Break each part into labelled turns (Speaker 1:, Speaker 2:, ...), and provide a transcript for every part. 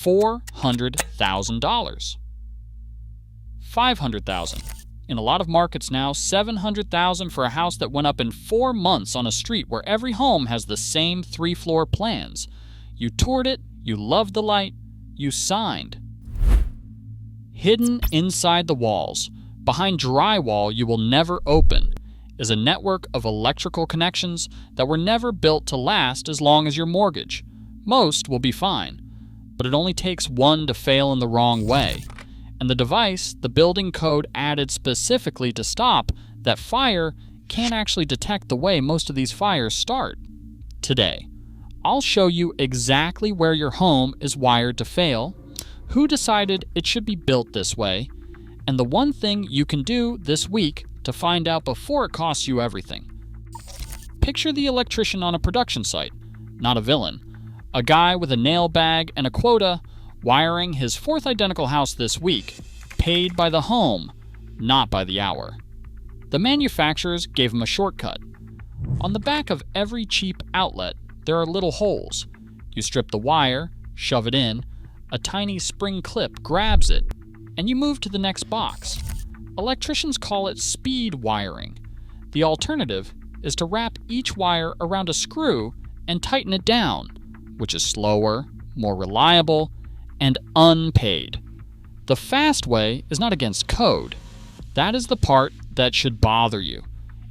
Speaker 1: $400,000. $500,000. In a lot of markets now, $700,000 for a house that went up in 4 months on a street where every home has the same 3-floor plans. You toured it, you loved the light, you signed. Hidden inside the walls, behind drywall you will never open, is a network of electrical connections that were never built to last as long as your mortgage. Most will be fine, but it only takes one to fail in the wrong way. And the device the building code added specifically to stop that fire can't actually detect the way most of these fires start. Today, I'll show you exactly where your home is wired to fail, who decided it should be built this way, and the one thing you can do this week to find out before it costs you everything. Picture the electrician on a production site, not a villain. A guy with a nail bag and a quota wiring his 4th identical house this week, paid by the home, not by the hour. The manufacturers gave him a shortcut. On the back of every cheap outlet, there are little holes. You strip the wire, shove it in, a tiny spring clip grabs it, and you move to the next box. Electricians call it speed wiring. The alternative is to wrap each wire around a screw and tighten it down, which is slower, more reliable, and unpaid. The fast way is not against code. That is the part that should bother you.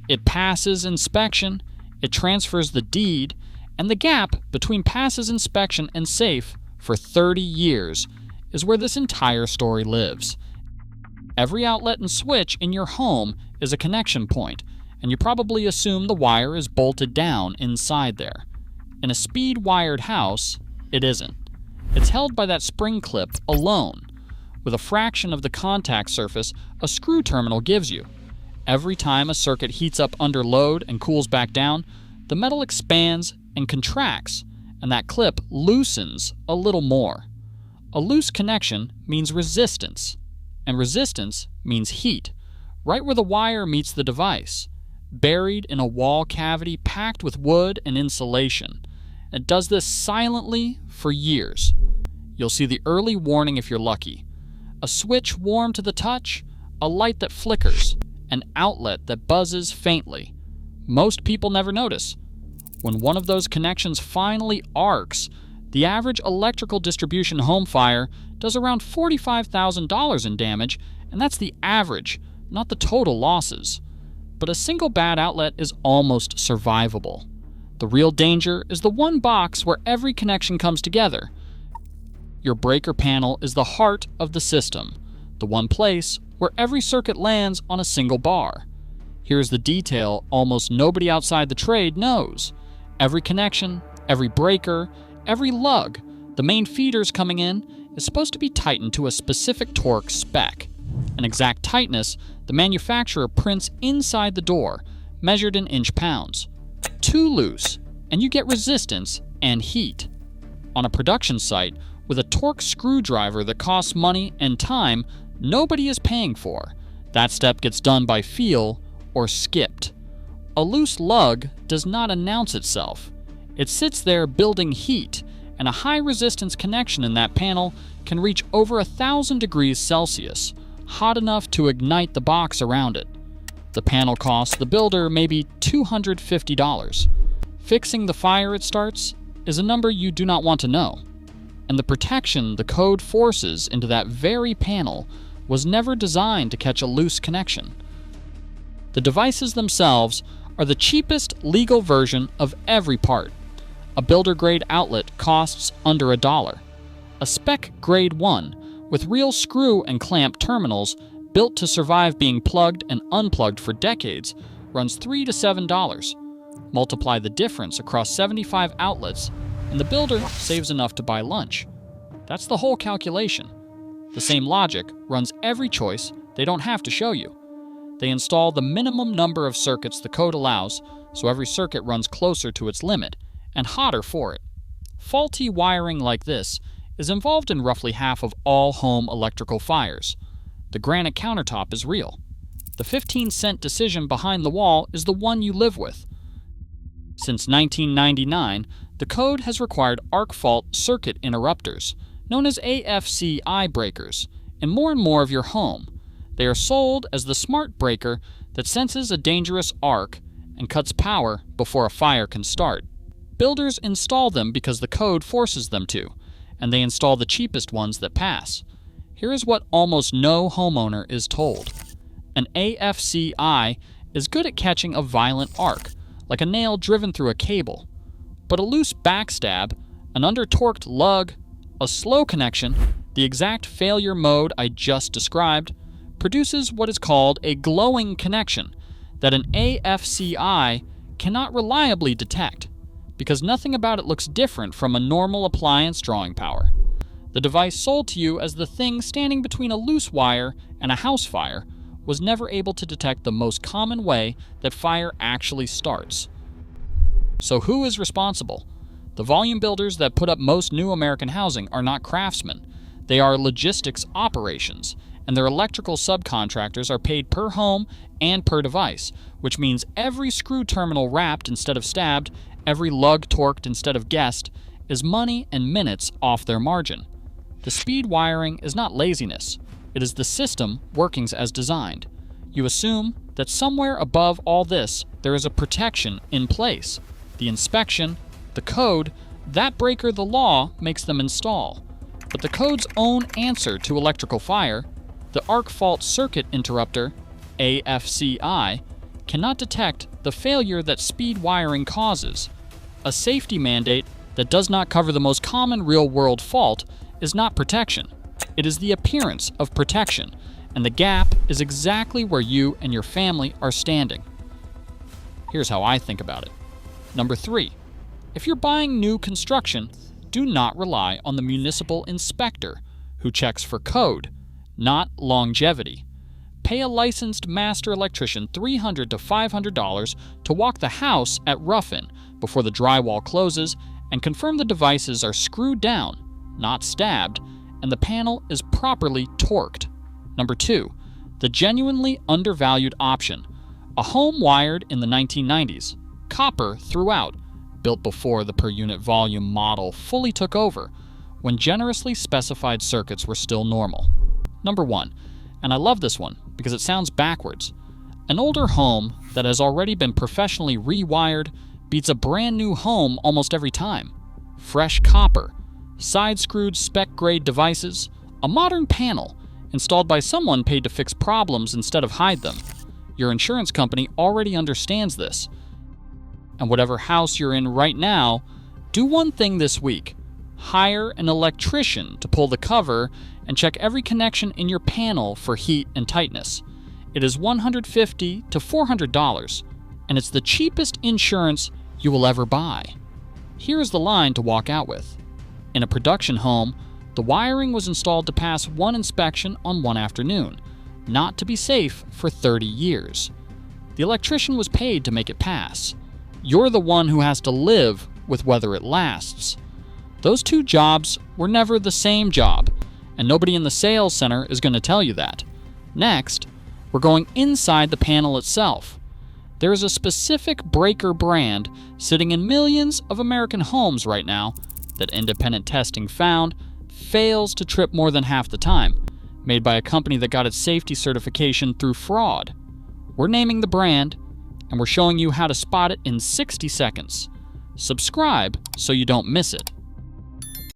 Speaker 1: It passes inspection, it transfers the deed, and the gap between passes inspection and safe for 30 years is where this entire story lives. Every outlet and switch in your home is a connection point, and you probably assume the wire is bolted down inside there. In a speed-wired house, it isn't. It's held by that spring clip alone, with a fraction of the contact surface a screw terminal gives you. Every time a circuit heats up under load and cools back down, the metal expands and contracts, and that clip loosens a little more. A loose connection means resistance, and resistance means heat, right where the wire meets the device, buried in a wall cavity packed with wood and insulation. It does this silently for years. You'll see the early warning if you're lucky. A switch warm to the touch, a light that flickers, an outlet that buzzes faintly. Most people never notice. When one of those connections finally arcs, the average electrical distribution home fire does around $45,000 in damage, and that's the average, not the total losses. But a single bad outlet is almost survivable. The real danger is the one box where every connection comes together. Your breaker panel is the heart of the system, the one place where every circuit lands on a single bar. Here's the detail almost nobody outside the trade knows. Every connection, every breaker, every lug, the main feeders coming in, is supposed to be tightened to a specific torque spec. An exact tightness the manufacturer prints inside the door, measured in inch-pounds. Too loose, and you get resistance and heat. On a production site, with a torque screwdriver that costs money and time nobody is paying for, that step gets done by feel or skipped. A loose lug does not announce itself. It sits there building heat, and a high-resistance connection in that panel can reach over 1,000 degrees Celsius, hot enough to ignite the box around it. The panel costs the builder maybe $250. Fixing the fire it starts is a number you do not want to know. And the protection the code forces into that very panel was never designed to catch a loose connection. The devices themselves are the cheapest legal version of every part. A builder-grade outlet costs under $1. A spec grade 1, with real screw and clamp terminals built to survive being plugged and unplugged for decades, runs $3 to $7. Multiply the difference across 75 outlets, and the builder saves enough to buy lunch. That's the whole calculation. The same logic runs every choice they don't have to show you. They install the minimum number of circuits the code allows, so every circuit runs closer to its limit, and hotter for it. Faulty wiring like this is involved in roughly half of all home electrical fires. The granite countertop is real. The 15-cent decision behind the wall is the one you live with. Since 1999, the code has required arc fault circuit interrupters, known as AFCI breakers, in more and more of your home. They are sold as the smart breaker that senses a dangerous arc and cuts power before a fire can start. Builders install them because the code forces them to, and they install the cheapest ones that pass. Here is what almost no homeowner is told. An AFCI is good at catching a violent arc, like a nail driven through a cable. But a loose backstab, an under-torqued lug, a slow connection, the exact failure mode I just described, produces what is called a glowing connection that an AFCI cannot reliably detect, because nothing about it looks different from a normal appliance drawing power. The device sold to you as the thing standing between a loose wire and a house fire was never able to detect the most common way that fire actually starts. So who is responsible? The volume builders that put up most new American housing are not craftsmen. They are logistics operations, and their electrical subcontractors are paid per home and per device, which means every screw terminal wrapped instead of stabbed, every lug torqued instead of guessed, is money and minutes off their margin. The speed wiring is not laziness. It is the system working as designed. You assume that somewhere above all this there is a protection in place. The inspection, the code, that breaker the law makes them install. But the code's own answer to electrical fire, the arc fault circuit interrupter, AFCI, cannot detect the failure that speed wiring causes. A safety mandate that does not cover the most common real-world fault is not protection. It is the appearance of protection, and the gap is exactly where you and your family are standing. Here's how I think about it. Number 3, if you're buying new construction, do not rely on the municipal inspector, who checks for code, not longevity. Pay a licensed master electrician $300 to $500 to walk the house at rough-in before the drywall closes and confirm the devices are screwed down, not stabbed, and the panel is properly torqued. Number 2, the genuinely undervalued option. A home wired in the 1990s, copper throughout, built before the per-unit volume model fully took over, when generously specified circuits were still normal. Number 1, and I love this one because it sounds backwards. An older home that has already been professionally rewired beats a brand new home almost every time. Fresh copper, side-screwed spec-grade devices, a modern panel, installed by someone paid to fix problems instead of hide them. Your insurance company already understands this. And whatever house you're in right now, do one thing this week. Hire an electrician to pull the cover and check every connection in your panel for heat and tightness. It is $150 to $400, and it's the cheapest insurance you will ever buy. Here is the line to walk out with. In a production home, the wiring was installed to pass one inspection on one afternoon, not to be safe for 30 years. The electrician was paid to make it pass. You're the one who has to live with whether it lasts. Those two jobs were never the same job, and nobody in the sales center is going to tell you that. Next, we're going inside the panel itself. There is a specific breaker brand sitting in millions of American homes right now that independent testing found fails to trip more than half the time, made by a company that got its safety certification through fraud. We're naming the brand, and we're showing you how to spot it in 60 seconds. Subscribe so you don't miss it.